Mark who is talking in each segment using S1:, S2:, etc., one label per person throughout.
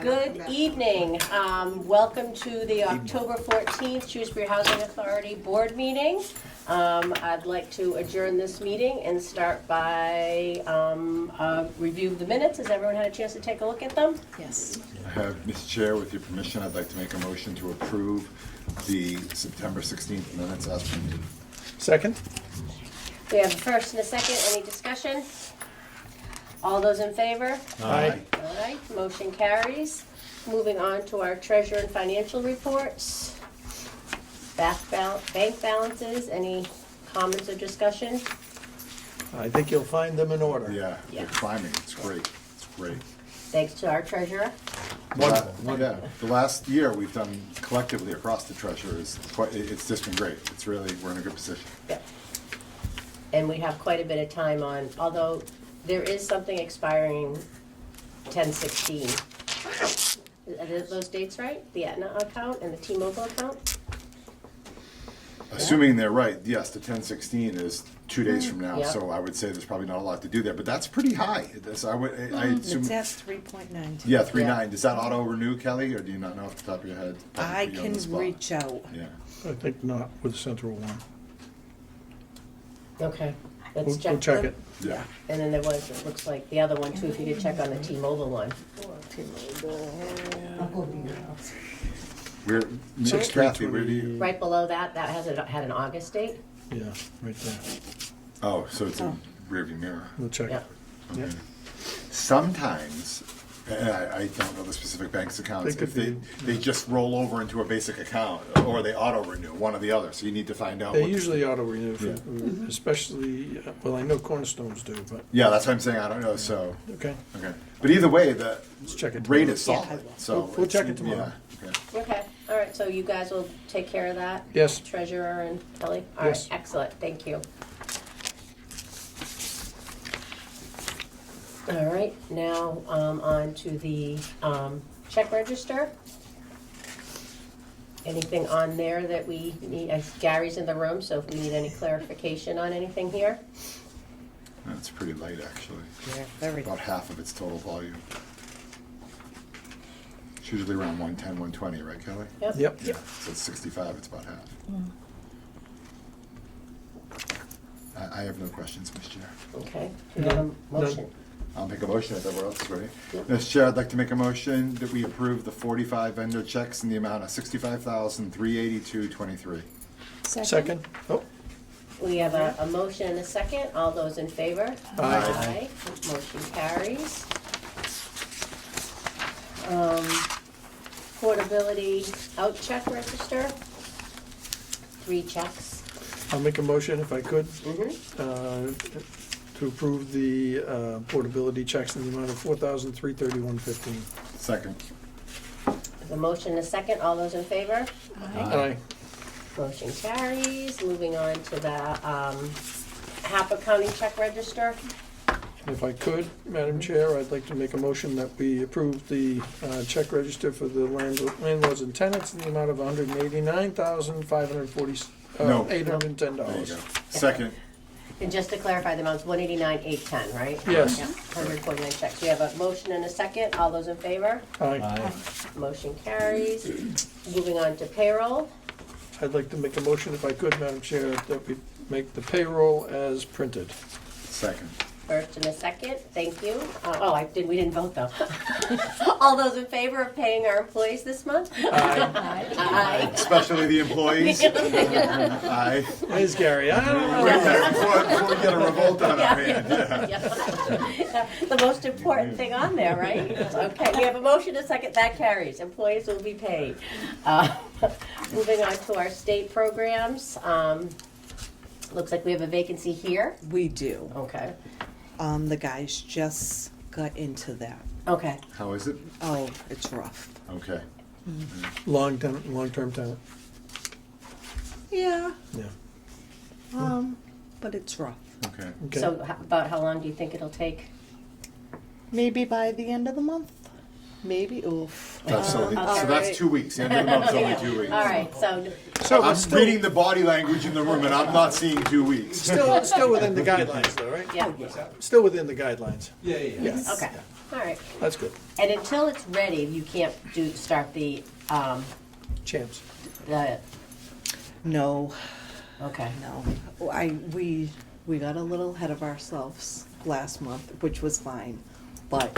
S1: Good evening. Welcome to the October 14th Shrewsbury Housing Authority Board meeting. I'd like to adjourn this meeting and start by a review of the minutes. Has everyone had a chance to take a look at them?
S2: Yes.
S3: Mr. Chair, with your permission, I'd like to make a motion to approve the September 16th minutes as printed.
S4: Second?
S1: We have a first and a second. Any discussion? All those in favor?
S4: Aye.
S1: All right, motion carries. Moving on to our treasurer and financial reports. Bank balances, any comments or discussion?
S4: I think you'll find them in order.
S3: Yeah,
S1: Yeah.
S3: they're climbing, it's great, it's great.
S1: Thanks to our treasurer.
S4: Wonderful.
S3: Yeah, the last year we've done collectively across the treasurers, it's just been great. It's really, we're in a good position.
S1: Yep. And we have quite a bit of time on, although there is something expiring 10/16. Are those dates right? The Aetna account and the T-Mobile account?
S3: Assuming they're right, yes, the 10/16 is 2 days from now,
S1: Yeah.
S3: so I would say there's probably not a lot to do there, but that's pretty high. I assume,
S2: It's at 3.9.
S3: yeah, 3.9. Does that auto renew, Kelly, or do you not know off the top of your head? Probably
S2: I
S3: put you on
S2: can
S3: the spot.
S2: reach out.
S3: Yeah.
S4: I think not with Central One.
S1: Okay, let's
S4: We'll
S1: check.
S4: check
S1: them.
S4: it.
S3: Yeah.
S1: And then there was, it looks like the other one too, if you could check on the T-Mobile one.
S3: Where, Kathy, where do you?
S1: Right below that, that had an August date.
S4: Yeah, right there.
S3: Oh, so it's a rearview mirror.
S4: We'll check
S1: Yeah.
S4: it. Yeah.
S3: Sometimes, and I don't know the specific bank's accounts,
S4: They
S3: if
S4: could
S3: they just roll over into a basic account, or they auto-renew, one or the other, so you need to find out.
S4: They
S3: what-
S4: usually auto renew,
S3: Yeah.
S4: especially, well, I know Cornerstones do, but,
S3: Yeah, that's what I'm saying, I don't know, so,
S4: okay,
S3: okay. But either way, the
S4: let's check it.
S3: rate
S4: tomorrow.
S3: is
S2: Yeah, I
S3: solid,
S2: will.
S3: so.
S4: We'll check
S3: it's-
S4: it tomorrow.
S3: yeah, okay.
S1: Okay, all right, so you guys will take care of that?
S4: Yes.
S1: Treasurer and Kelly? All right,
S4: Yes.
S1: excellent, thank you. All right, now on to the check register. Anything on there that we need, Gary's in the room, so if we need any clarification on anything here?
S3: That's pretty light, actually.
S2: Yeah, very.
S3: About half of its total volume. It's usually around 110, 120, right, Kelly?
S4: Yep.
S3: Yeah, so it's 65, it's about half. I have no questions, Mr. Chair.
S1: Okay, do we have a
S4: None.
S1: motion?
S3: I'll make a motion if everyone else is ready.
S1: Yep.
S3: Mr. Chair, I'd like to make a motion that we approve the 45 vendor checks in the amount of $65,382.23.
S4: Second? Oh,
S1: We have a motion and a second, all those in favor?
S4: Aye.
S1: Motion carries. Portability out check register, 3 checks.
S4: I'll make a motion if I could,
S1: Mhm.
S4: to approve the portability checks in the amount of $4,331.15.
S3: Second.
S1: The motion and a second, all those in favor?
S4: Aye.
S1: Motion carries. Moving on to the HAPA County check register.
S4: If I could, Madam Chair, I'd like to make a motion that we approve the check register for the landlords and tenants in the amount of $189,540,
S3: No.
S4: $810.
S3: There you go. Second.
S1: And just to clarify, the amount's 189,810, right?
S4: Yes.
S1: Yeah, 149 checks. We have a motion and a second. All those in favor?
S4: Aye.
S1: Motion carries. Moving on to payroll.
S4: I'd like to make a motion, if I could, Madam Chair, that we make the payroll as printed.
S3: Second.
S1: First and a second. Thank you. We didn't vote though. All those in favor of paying our employees this month? Aye.
S3: Especially the employees. Aye.
S4: Where's Gary? I don't know.
S3: Right there, before we get a revolt on our hand, yeah.
S1: Yeah. The most important thing on there, right? Okay, we have a motion, a second, that carries. Employees will be paid. Moving on to our state programs. Looks like we have a vacancy here.
S2: We do.
S1: Okay.
S2: The guys just got into that.
S1: Okay.
S3: How is it?
S2: Oh, it's rough.
S3: Okay.
S4: Long-term tenant.
S2: Yeah.
S4: Yeah.
S2: But it's rough.
S3: Okay.
S4: Okay.
S1: So about how long do you think it'll take?
S2: Maybe by the end of the month. Maybe, oof.
S3: So
S1: Okay.
S3: that's 2 weeks. The end of the month's only 2 weeks.
S1: All right, so,
S4: So
S3: I'm
S4: it's still,
S3: reading the body language in the room, and I'm not seeing 2 weeks.
S4: still within the guidelines though, right?
S1: yeah,
S4: Still within the guidelines.
S2: Yes.
S1: okay, all right.
S4: That's good.
S1: And until it's ready, you can't start the,
S4: Champs.
S2: No,
S1: okay.
S2: no. We got a little ahead of ourselves last month, which was fine, but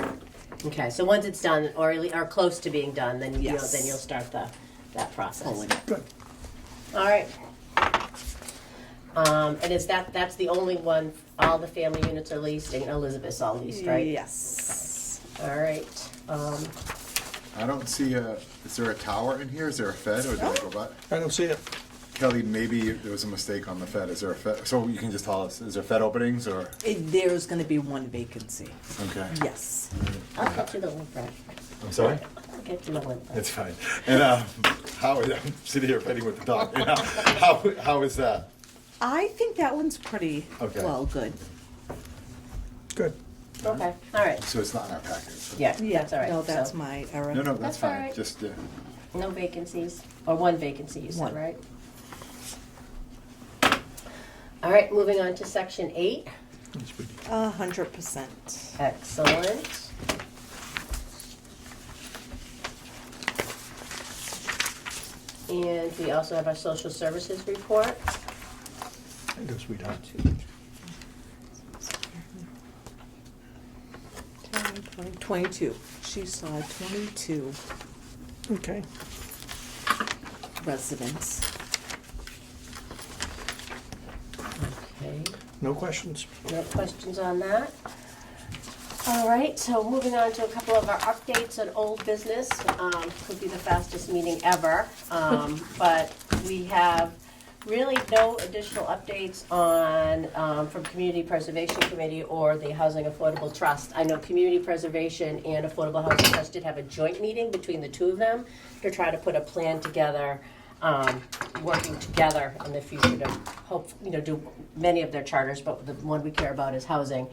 S1: Okay, so once it's done, or close to being done, then you'll
S2: Yes.
S1: start that process.
S2: pulling.
S4: Good.
S1: All right. And that's the only one, all the family units are leased, and Elizabeth's all leased, right?
S2: Yes.
S1: All right,
S3: I don't see is there a tower in here? Is there a Fed, or did I go by?
S4: I don't see it.
S3: Kelly, maybe there was a mistake on the Fed. Is there a Fed? So you can just tell us, is there Fed openings, or?
S2: There's gonna be one vacancy.
S3: Okay.
S2: Yes.
S1: I'll get you the link, Brad.
S3: I'm sorry?
S1: I'll get you the link.
S3: It's fine. And I'm sitting here fighting with the dog. And, how is that?
S2: I think that one's pretty,
S3: Okay.
S2: well, good.
S4: Good.
S1: Okay, all right,
S3: So it's not in our package.
S1: yeah, that's all right.
S2: No, that's
S1: So,
S2: my error.
S3: No, that's
S1: That's all
S3: fine.
S1: right.
S3: Just,
S1: no vacancies, or one vacancy, you said,
S2: One.
S1: right? All right, moving on to section 8.
S2: 100%.
S1: Excellent. And we also have our social services report.
S4: There you go, sweetheart.
S2: 22. She saw 22
S4: Okay.
S2: residents.
S1: Okay,
S4: No questions.
S1: no questions on that? All right, so moving on to a couple of our updates on old business. Could be the fastest meeting ever. But we have really no additional updates on, from Community Preservation Committee or the Housing Affordable Trust. I know Community Preservation and Affordable Housing Trust did have a joint meeting between the two of them to try to put a plan together, working together in the future to hope, do many of their charters, but the one we care about is housing.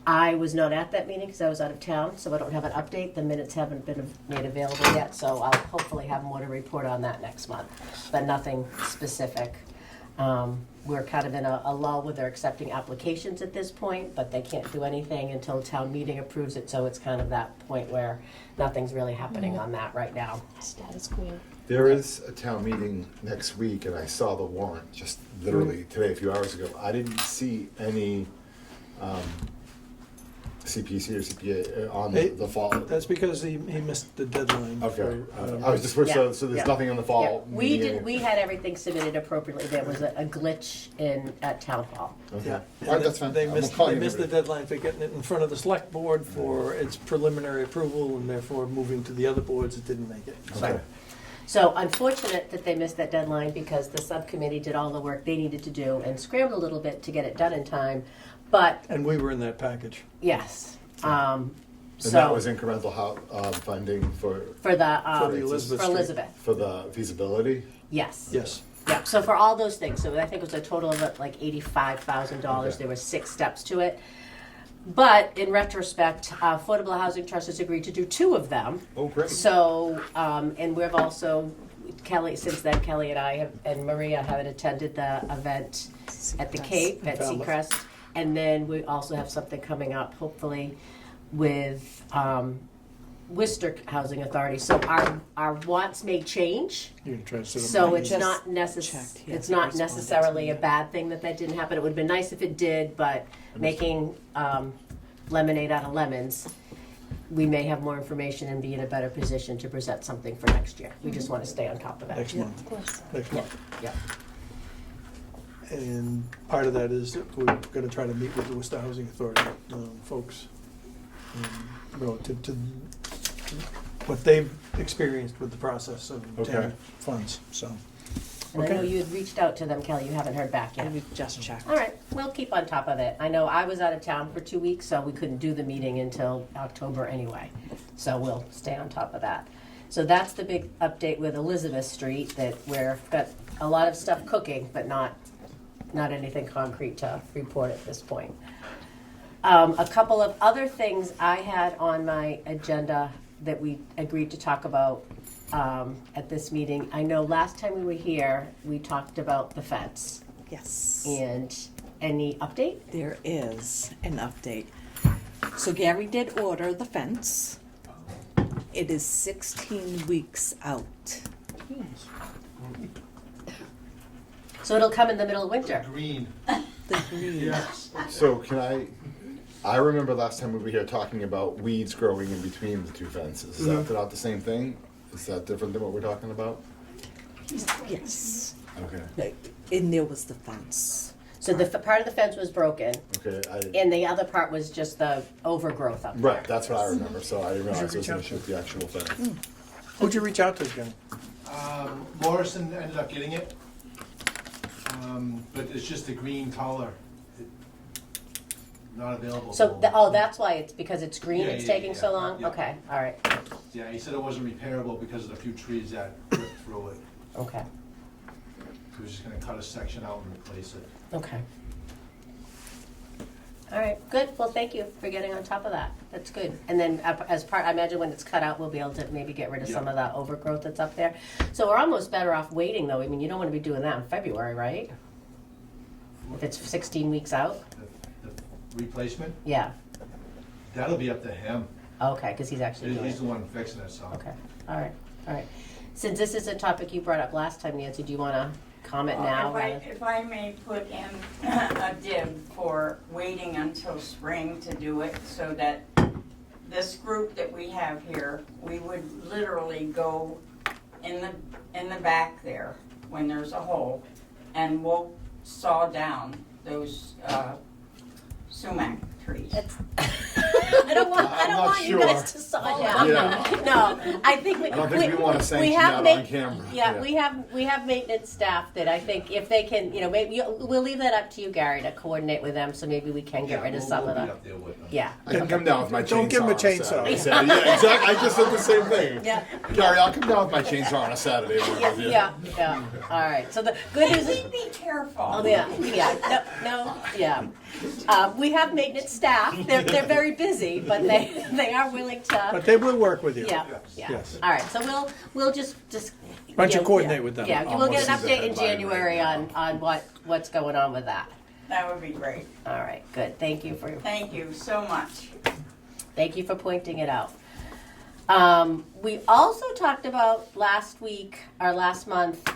S1: I was not at that meeting because I was out of town, so I don't have an update. The minutes haven't been made available yet, so I'll hopefully have more to report on that next month, but nothing specific. We're kind of in a lull where they're accepting applications at this point, but they can't do anything until town meeting approves it, so it's kind of that point where nothing's really happening on that right now.
S2: Status quo.
S3: There is a town meeting next week, and I saw the warrant just literally today, a few hours ago. I didn't see any CPC or CPA on
S4: Hey,
S3: the fall.
S4: That's because he missed the deadline.
S3: Okay.
S4: for,
S3: I was just, so
S1: Yeah,
S3: there's
S1: yeah.
S3: nothing on the
S1: Yeah,
S3: fall
S1: we
S3: meeting?
S1: did, we had everything submitted appropriately. There was a glitch at town hall.
S3: Okay.
S4: Yeah.
S3: All right, that's fine.
S4: They
S3: I'm
S4: missed
S3: calling
S4: the
S3: everybody.
S4: deadline for getting it in front of the select board for its preliminary approval, and therefore moving to the other boards, it didn't make it.
S3: Okay.
S1: So unfortunate that they missed that deadline because the subcommittee did all the work they needed to do and scrambled a little bit to get it done in time. But
S4: And we were in that package.
S1: yes,
S3: And
S1: so
S3: that was incremental funding for
S1: for the
S4: For the Elizabeth
S1: for
S4: Street.
S1: Elizabeth,
S3: for the feasibility?
S1: yes.
S4: Yes.
S1: Yeah, so for all those things, so I think it was a total of like $85,000.
S3: Okay.
S1: There were 6 steps to it. But in retrospect, Affordable Housing Trust has agreed to do 2 of them.
S3: Oh, great.
S1: So, and we've also, Kelly, since then, Kelly and I and Maria have attended the event at the
S2: Seacrest.
S1: Cape, at
S4: Falmouth.
S1: Seacrest. And then we also have something coming up, hopefully, with Worcester Housing Authority. So our wants may change.
S4: You can try to sit
S1: So
S4: them.
S1: it's
S2: Just
S1: not
S2: checked, he
S1: it's
S2: hasn't
S1: not
S2: responded to
S1: necessarily
S2: me
S1: a
S2: yet.
S1: bad thing that didn't happen. It would have been nice if it did, but making lemonade out of lemons, we may have more information and be in a better position to present something for next year. We just want to stay on top of it.
S4: Next month. Next month.
S1: Yeah.
S4: And part of that is that we're gonna try to meet with the Worcester Housing Authority, folks, relative to what they've experienced with the process of obtaining
S3: Okay.
S4: funds, so.
S1: And I know
S4: Okay.
S1: you had reached out to them, Kelly. You haven't heard back yet.
S2: And we've just checked.
S1: All right, we'll keep on top of it. I know I was out of town for 2 weeks, so we couldn't do the meeting until October anyway. So we'll stay on top of that. So that's the big update with Elizabeth Street, that we've got a lot of stuff cooking, but not anything concrete to report at this point. A couple of other things I had on my agenda that we agreed to talk about at this meeting. I know last time we were here, we talked about the fence.
S2: Yes.
S1: And any update?
S2: There is an update. So Gary did order the fence. It is 16 weeks out.
S1: So it'll come in the middle of winter.
S5: Green.
S2: The green.
S5: Yes.
S3: So I remember last time we were here talking about weeds growing in between the two fences. Is that not the same thing? Is that different than what we're talking about?
S2: Yes.
S3: Okay.
S2: Like, and there was the fence.
S1: So the part of the fence was broken,
S3: Okay,
S1: and the other part was just the overgrowth up there.
S3: right, that's what I remember, so I didn't realize it was an issue with the actual fence.
S4: Who'd you reach out to, Jim?
S5: Morrison ended up getting it, but it's just a green color. Not available.
S1: So, that's why it's because it's green,
S5: Yeah,
S1: it's
S5: yeah,
S1: taking so
S5: yeah,
S1: long?
S5: yeah.
S1: Okay, all right,
S5: Yeah, he said it wasn't repairable because of the few trees that ripped through it.
S1: okay,
S5: He was just gonna cut a section out and replace it.
S1: okay. All right, good, well, thank you for getting on top of that, that's good. And then as part, I imagine when it's cut out, we'll be able to maybe get rid of some
S5: Yeah.
S1: of that overgrowth that's up there. So we're almost better off waiting, though, I mean, you don't wanna be doing that in February, right? If it's 16 weeks out?
S5: The replacement,
S1: Yeah,
S5: that'll be up to him.
S1: okay, because he's actually doing it.
S5: He's the one fixing it, so.
S1: Okay, all right. Since this is a topic you brought up last time, Nancy, do you want to comment now?
S6: If I may put in a dib for waiting until spring to do it, so that this group that we have here, we would literally go in the back there when there's a hole, and we'll saw down those sumac trees.
S1: I don't want
S3: I'm not
S1: you
S3: sure.
S1: guys to saw down.
S3: Yeah.
S1: No, I think
S3: I don't think we want to sanction
S1: have
S3: that on camera.
S1: Yeah, we have maintenance staff that I think if they can, maybe we'll leave that up to you, Gary, to coordinate with them, so maybe we can get rid of some of
S5: We'll be
S1: the.
S5: up there with them.
S1: Yeah.
S3: I can come down with my chainsaw.
S4: Don't give him a
S3: on
S4: chainsaw.
S3: Saturday. Yeah, exactly. I just said the same thing.
S1: Yeah.
S3: Gary, I'll come down with my chainsaw on a Saturday. and work with you.
S1: Yeah. All right. So the good news is.
S6: Be careful.
S1: Oh, yeah. We have maintenance staff. They're very busy, but they are willing to.
S4: But they will work with you.
S1: Yeah.
S4: Yes.
S1: All right. So we'll just.
S4: Why don't you
S1: yeah,
S4: coordinate
S1: yeah.
S4: with them?
S1: Yeah, we'll get an
S3: Almost
S1: update in
S3: season headline
S1: January
S3: right
S1: on what's going on with that.
S6: That would be great.
S1: All right. Good. Thank you for
S6: So much.
S1: pointing it out. We also talked about last month,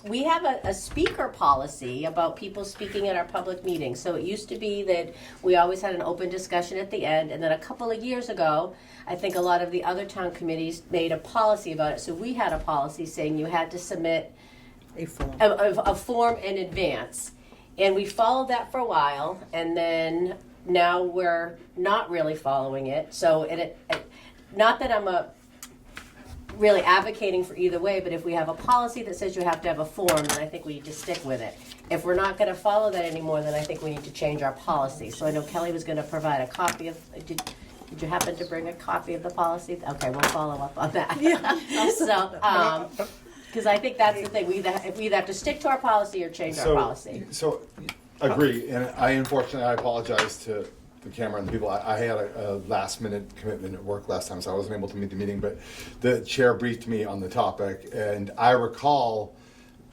S1: we have a speaker policy about people speaking at our public meetings. So it used to be that we always had an open discussion at the end, and then a couple of years ago, I think a lot of the other town committees made a policy about it. So we had a policy saying you had to submit
S2: A form.
S1: a form in advance. And we followed that for a while, and then now we're not really following it. So not that I'm really advocating for either way, but if we have a policy that says you have to have a form, then I think we need to stick with it. If we're not going to follow that anymore, then I think we need to change our policy. So I know Kelly was going to provide a copy of. Did you happen to bring a copy of the policy? Okay, we'll follow up on that. Yeah. So, because I think that's the thing. We either have to stick to our policy or change our policy.
S3: So, agree, and unfortunately, I apologize to the camera and the people. I had a last minute commitment at work last time, so I wasn't able to meet the meeting, but the chair briefed me on the topic, and I recall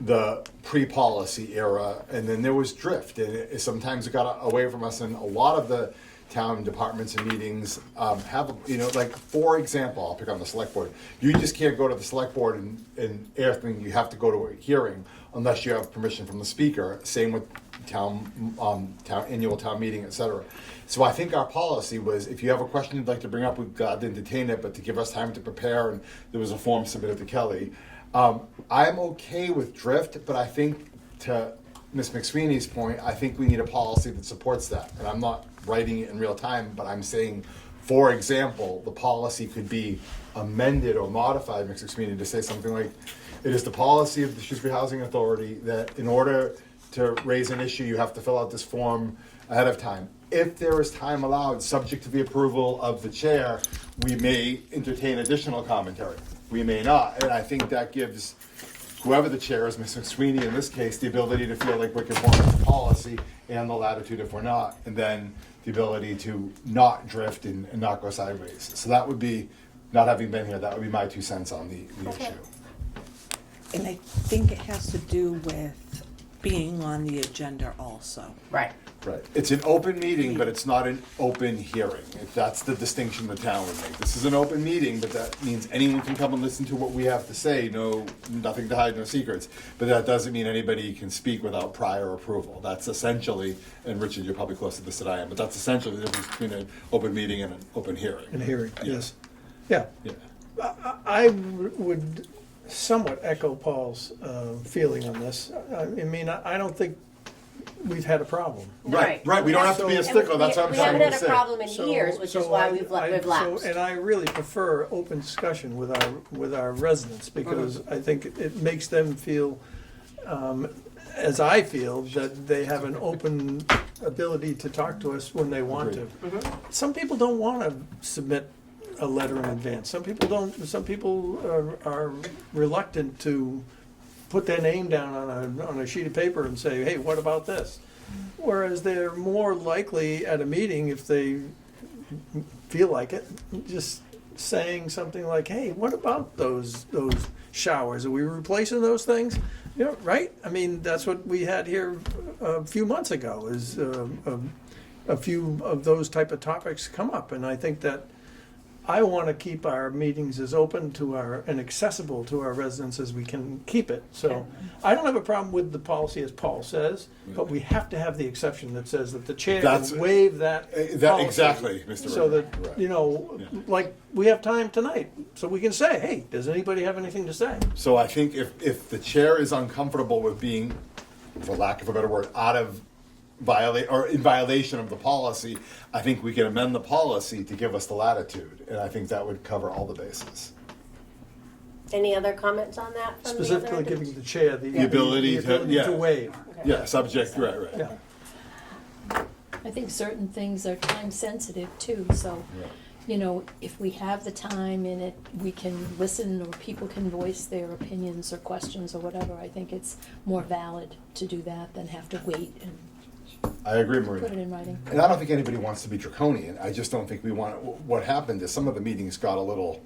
S3: the pre-policy era, and then there was drift, and sometimes it got away from us, and a lot of the town departments and meetings have, like, for example, I'll pick on the select board. You just can't go to the select board and everything, you have to go to a hearing unless you have permission from the speaker. Same with annual town meeting, et cetera. So I think our policy was, if you have a question you'd like to bring up, we'd gladly entertain it, but to give us time to prepare, and there was a form submitted to Kelly. I'm okay with drift, but I think, to Ms. McSweeney's point, I think we need a policy that supports that. And I'm not writing it in real time, but I'm saying, for example, the policy could be amended or modified, Ms. McSweeney, to say something like, it is the policy of the Shrewsbury Housing Authority that in order to raise an issue, you have to fill out this form ahead of time. If there is time allowed, subject to the approval of the chair, we may entertain additional commentary. We may not, and I think that gives whoever the chair is, Ms. McSweeney in this case, the ability to feel like we're conforming to policy and the latitude if we're not, and then the ability to not drift and not go sideways. So that would be not having been here, that would be my 2 cents on the
S1: Okay.
S3: issue.
S2: And I think it has to do with being on the agenda also.
S1: Right.
S3: Right. It's an open meeting, but it's not an open hearing. That's the distinction the town would make. This is an open meeting, but that means anyone can come and listen to what we have to say. Nothing to hide, no secrets. But that doesn't mean anybody can speak without prior approval. That's essentially, and Richard, you're probably closer to this than I am, but that's essentially the difference between an open meeting and an open hearing.
S4: In a hearing, yes. Yeah,
S3: Yeah.
S4: I would somewhat echo Paul's feeling on this. I mean, I don't think we've had a problem.
S3: Right. We don't have to be a
S1: And
S3: stickler. That's what I'm
S1: we
S3: trying
S1: haven't
S3: to
S1: had a
S3: say.
S1: problem in years, which is why we've lapsed.
S4: And I really prefer open discussion with our residents, because I think it makes them feel, as I feel, that they have an open ability to talk to us when they want to. Some people don't want to submit a letter in advance. Some people don't. Some people are reluctant to put their name down on a sheet of paper and say, hey, what about this? Whereas they're more likely at a meeting, if they feel like it, just saying something like, hey, what about those showers? Are we replacing those things? You know, right? I mean, that's what we had here a few months ago, is a few of those type of topics come up. And I think that I want to keep our meetings as open to and accessible to our residents as we can keep it. So I don't have a problem with the policy as Paul says, but we have to have the exception that says that the chair can waive that policy.
S3: Exactly, Mr.
S4: So that,
S3: Right.
S4: you know, like we have time tonight, so we can say, hey, does anybody have anything to say?
S3: So I think if the chair is uncomfortable with being, for lack of a better word, in violation of the policy, I think we can amend the policy to give us the latitude, and I think that would cover all the bases.
S1: Any other comments on that from
S4: Specifically
S1: the other?
S4: giving the chair the
S3: ability to
S4: waive.
S3: Yeah, subject, right.
S4: Yeah.
S7: I think certain things are time sensitive too, so, you know, if we have the time in it, we can listen, or people can voice their opinions or questions or whatever. I think it's more valid to do that than have to wait and
S3: I agree,
S7: put it
S3: Marina.
S7: in writing.
S3: And I don't think anybody wants to be draconian. I just don't think we want. What happened is some of the meetings got a little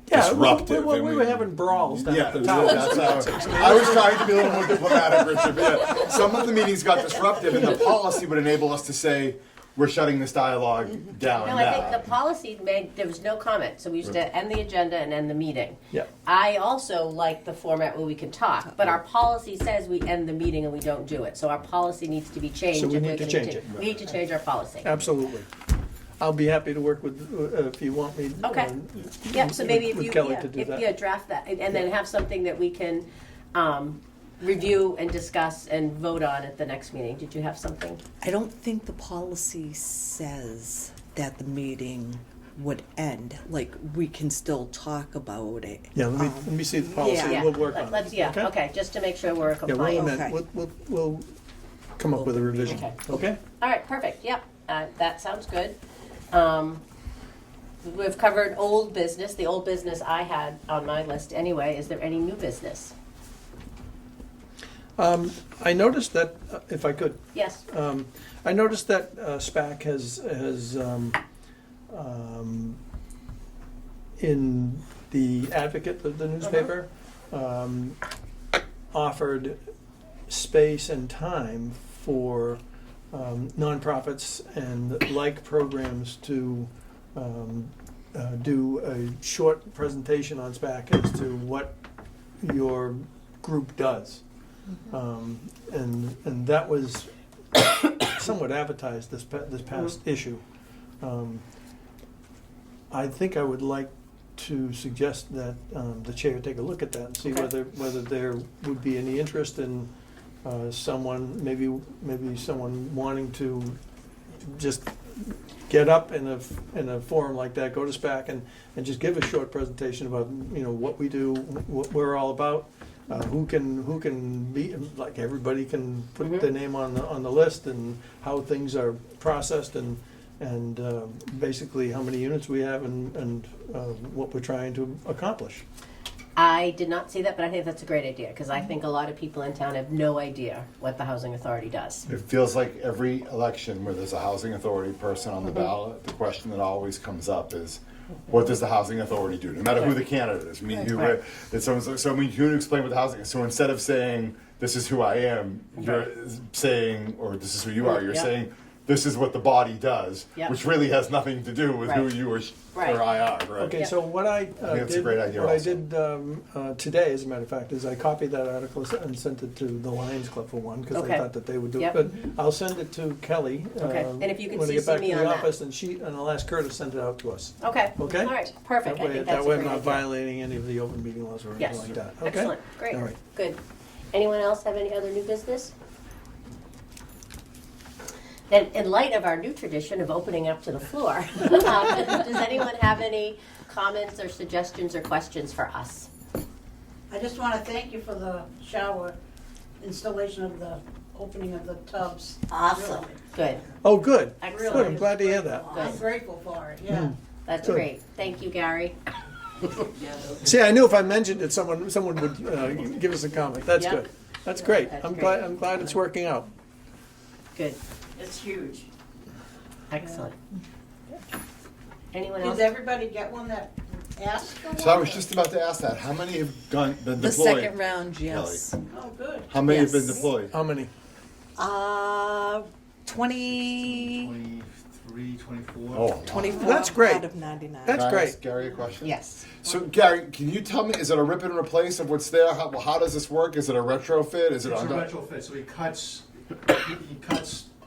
S3: disruptive.
S4: We
S3: and
S4: were having brawls down
S3: Yeah,
S4: at the top.
S3: that's how I was trying to be a little more diplomatic, Richard. But yeah, some of the meetings got disruptive, and the policy would enable us to say, we're shutting this dialogue down
S1: No,
S3: now.
S1: I think the policy there was no comment, so we used to end the agenda and end the meeting.
S4: Yeah.
S1: I also like the format where we can talk, but our policy says we end the meeting and we don't do it, so our policy needs to be changed.
S4: So we
S1: if
S4: need
S1: we're
S4: to
S1: gonna
S4: change
S1: do-
S4: it.
S1: We need to change our policy.
S4: Absolutely. I'll be happy to work with, if you want me.
S1: Okay. Yep, so maybe if
S4: with
S1: you,
S4: Kelly to do that.
S1: draft that, and then have something that we can, review and discuss and vote on at the next meeting. Did you have something?
S2: I don't think the policy says that the meeting would end. Like, we can still talk about it.
S4: Yeah, let me see the policy,
S2: Yeah.
S4: we'll work on it.
S1: Let's, okay, just to make sure we're
S4: Yeah, we'll
S1: compliant.
S4: amend,
S2: Okay.
S4: we'll come up with a revision,
S1: Okay.
S4: okay?
S1: All right, perfect, yep, that sounds good. We've covered old business, the old business I had on my list anyway. Is there any new business?
S4: I noticed that, if I could,
S1: Yes,
S4: I noticed that SPAC has in the Advocate, the newspaper, offered space and time for nonprofits and like programs to do a short presentation on SPAC as to what your group does. And that was somewhat advertised this past issue. I think I would like to suggest that the chair take a look at that and see
S1: Okay.
S4: whether there would be any interest in someone, maybe someone wanting to just get up in a forum like that, go to SPAC and just give a short presentation about, you know, what we do, what we're all about. Who can be, like, everybody can put their name on the list, and how things are processed, and basically how many units we have, and what we're trying to accomplish.
S1: I did not see that, but I think that's a great idea, because I think a lot of people in town have no idea what the housing authority does.
S3: It feels like every election where there's a housing authority person on the ballot, the question that always comes up is, what does the housing authority do, no matter who the candidate is. I mean,
S1: Right.
S3: so I mean, you explain what the housing is. So instead of saying, this is who I am, you're saying, or this is who you are, you're
S1: Yep.
S3: saying, this is what the body does,
S1: Yep.
S3: which really has nothing to do with who
S1: Right.
S3: you or
S1: Right.
S3: I are, right?
S4: Okay,
S1: Yeah.
S4: so what I
S3: think that's a
S4: did,
S3: great idea
S4: what I
S3: also.
S4: did today, as a matter of fact, is I copied that article and sent it to the Lions Club for one, because
S1: Okay.
S4: I thought that they would do it.
S1: Yep.
S4: But I'll send it to Kelly.
S1: Okay. And if you can
S4: when I get
S1: CC
S4: back
S1: me
S4: to
S1: on
S4: the
S1: that.
S4: office, and I'll ask her to send it out to us.
S1: Okay.
S4: Okay.
S1: All right, perfect.
S4: That
S1: I
S4: way,
S1: think that's a
S4: I'm
S1: great
S4: not
S1: idea.
S4: violating any of the open meeting laws or anything
S1: Yes.
S4: like that. Okay?
S1: Excellent, great,
S4: All right.
S1: good. Anyone else have any other new business? Then, in light of our new tradition of opening up to the floor, does anyone have any comments or suggestions or questions for us?
S8: I just want to thank you for the shower installation of the opening of the tubs.
S6: Awesome.
S1: Good,
S4: Oh, good.
S1: Excellent.
S4: Good, I'm glad to hear that.
S8: I'm grateful for it, yeah.
S1: that's
S4: Good.
S1: great. Thank you, Gary.
S4: See, I knew if I mentioned it, someone would give us a comment. That's
S1: Yep.
S4: good. That's great.
S1: That's
S4: I'm
S1: great.
S4: glad it's working out.
S1: Good,
S6: It's huge.
S1: excellent. Anyone else?
S8: Did everybody get one that asked for one?
S3: So I was just about to ask that. How many have been
S2: The
S3: deployed?
S2: second round, yes.
S8: Oh, good.
S3: How many have been
S2: Yes.
S3: deployed?
S4: How many?
S2: 20,
S5: 23, 24.
S3: Oh,
S2: 24
S4: That's great.
S2: out of 99.
S4: That's
S3: Can I
S4: great.
S3: ask Gary a question?
S1: Yes.
S3: So Gary, can you tell me, is it a rip and replace of what's there? How does this work? Is it a retrofit? Is it
S5: It's a
S3: under?
S5: retrofit, so he cuts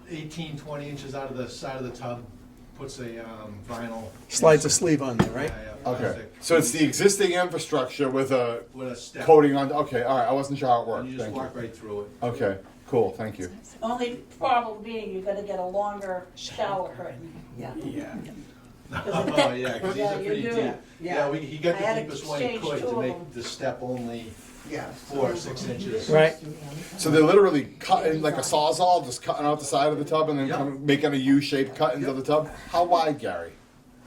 S5: 18, 20 inches out of the side of the tub, puts a vinyl.
S4: Slides a sleeve on there, right?
S5: Yeah, yeah,
S3: Okay,
S5: plastic.
S3: so it's the existing infrastructure with a
S5: With a step.
S3: coating on, okay, all right, I wasn't sure how it
S5: And
S3: worked,
S5: you just
S3: thank you.
S5: walk right through it.
S3: Okay, cool, thank you.
S8: Only problem being you gotta get a longer shower curtain.
S5: Yeah. Oh, yeah, because these
S8: Yeah,
S5: are
S8: you
S5: pretty
S8: do.
S5: deep. Yeah, he got
S8: I
S5: the
S8: had to
S5: deepest one he
S8: exchange
S5: could
S8: two
S5: to
S8: of
S5: make
S8: them.
S5: the step only 4 or 6 inches.
S4: Right.
S3: So they're literally cutting like a sawzall, just cutting out the side of the tub and then
S5: Yep.
S3: making a U-shaped cut into the tub? How wide, Gary?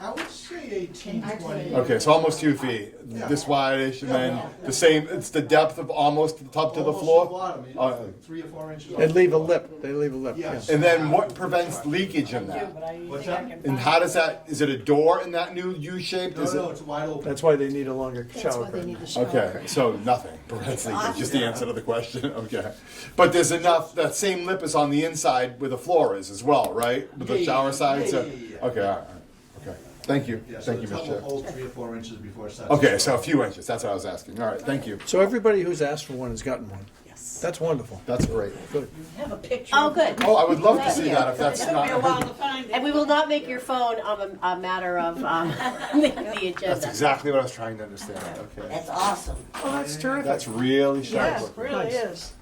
S5: I would say 18, 20.
S3: Okay, so almost 2 feet, this wide-ish, and then the same, it's the depth of almost the tub to the
S5: Almost
S3: floor?
S5: the bottom, you
S3: Oh,
S5: know, 3 or 4 inches.
S4: They leave a lip. They leave a lip.
S5: Yes.
S3: And then what prevents leakage in that?
S5: What's that?
S3: And how does that, is it a door in that new U-shaped?
S5: No,
S3: Is
S5: no,
S3: it?
S5: it's wide open.
S4: That's why they need a longer
S7: That's
S4: shower
S7: why they
S4: curtain.
S7: need the shower.
S3: Okay, so nothing prevents leakage, just the answer to the question, okay. But there's enough, that same lip is on the inside where the floor is as well, right? With the
S5: Yeah,
S3: shower sides?
S5: yeah,
S3: so-
S5: yeah, yeah.
S3: Okay, all right, okay. Thank you,
S5: Yeah, so
S3: thank
S5: the
S3: you,
S5: tub
S3: Mr.
S5: will
S3: Chair.
S5: hold 3 or 4 inches before it starts.
S3: Okay,
S5: to
S3: so a
S5: flow.
S3: few inches, that's what I was asking. All right, thank you.
S4: So everybody who's asked for one has gotten one.
S2: Yes.
S4: That's wonderful.
S3: That's great.
S4: Good.
S8: Have a picture.
S1: Oh, good.
S3: Oh, I would love to
S1: Thank
S3: see
S1: you.
S3: that if that's
S8: It took me a while
S3: not.
S8: to find it.
S1: And we will not make your phone a matter of the agenda.
S3: That's exactly what I was trying to understand, okay.
S6: That's awesome.
S4: Oh, that's terrific.
S3: That's really sharp.
S8: Yes,
S3: looking.
S8: really
S4: Nice.
S8: is.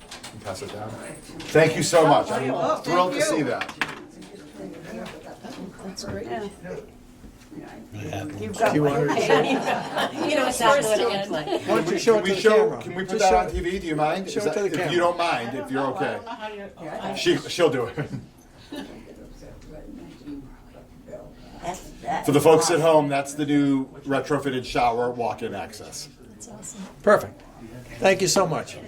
S3: Pass it down. Thank you so much. I'm
S8: Oh,
S3: thrilled to
S8: thank you.
S3: see that.
S7: That's great.
S8: You've got
S4: Do you want her
S8: one.
S4: to show?
S1: You know exactly what it looks like.
S4: Why don't you show it to the camera?
S3: Can we put
S4: Just
S3: that on
S4: show it.
S3: TV? Do you mind?
S4: show
S3: Is
S4: it to
S3: that-
S4: the
S3: If
S4: camera.
S3: you don't mind, if you're
S8: I
S3: okay.
S8: don't know how you.
S3: She'll do it.
S6: That's
S3: For the folks at home, that's the new retrofitted shower walk-in access.
S7: That's awesome.
S4: Perfect. Thank you so much.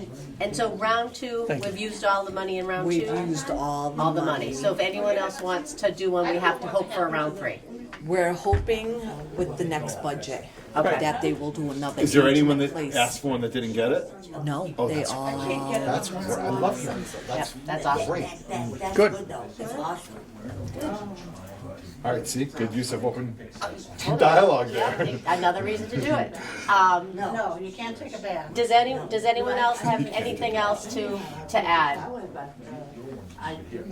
S1: And so round two,
S4: Thank
S1: we've
S4: you.
S1: used all the money in round
S2: We've
S1: two?
S2: used all
S1: All the money. So if anyone else wants to do one, we have to hope for a round three.
S2: We're hoping with the next budget
S1: Okay.
S2: that they will do another.
S3: Is there
S2: age
S3: anyone that
S2: replace.
S3: asked for one that didn't get it?
S2: No,
S3: Oh,
S2: they
S3: that's-
S2: all.
S3: That's great. I love that. That's
S1: That's awesome.
S3: great.
S6: That's
S4: Good.
S6: good though. That's awesome.
S3: All right, see, good use of open dialogue there.
S1: Yeah, another reason to do it.
S8: No, you can't take a bath.
S1: Does anyone else have anything else to add?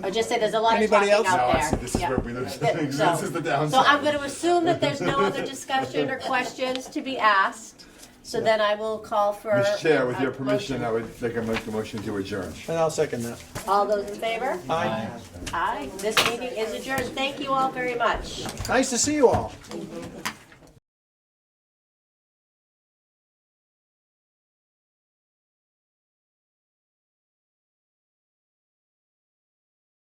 S1: Or just say there's a lot of
S4: Anybody
S1: talking
S4: else?
S3: No,
S1: out
S3: I see,
S1: there.
S3: this is
S1: Yeah.
S3: where we lose
S1: So-
S3: things. This is the downside.
S1: So I'm going to assume that there's no other discussion or questions to be asked. So then I will call for.
S3: Mr. Chair, with your
S1: a
S3: permission,
S1: motion.
S3: I would make a motion to adjourn.
S4: And I'll second that.
S1: All those in favor?
S4: Aye.
S1: Aye. This meeting is adjourned. Thank you all very much.
S4: Nice to see you all.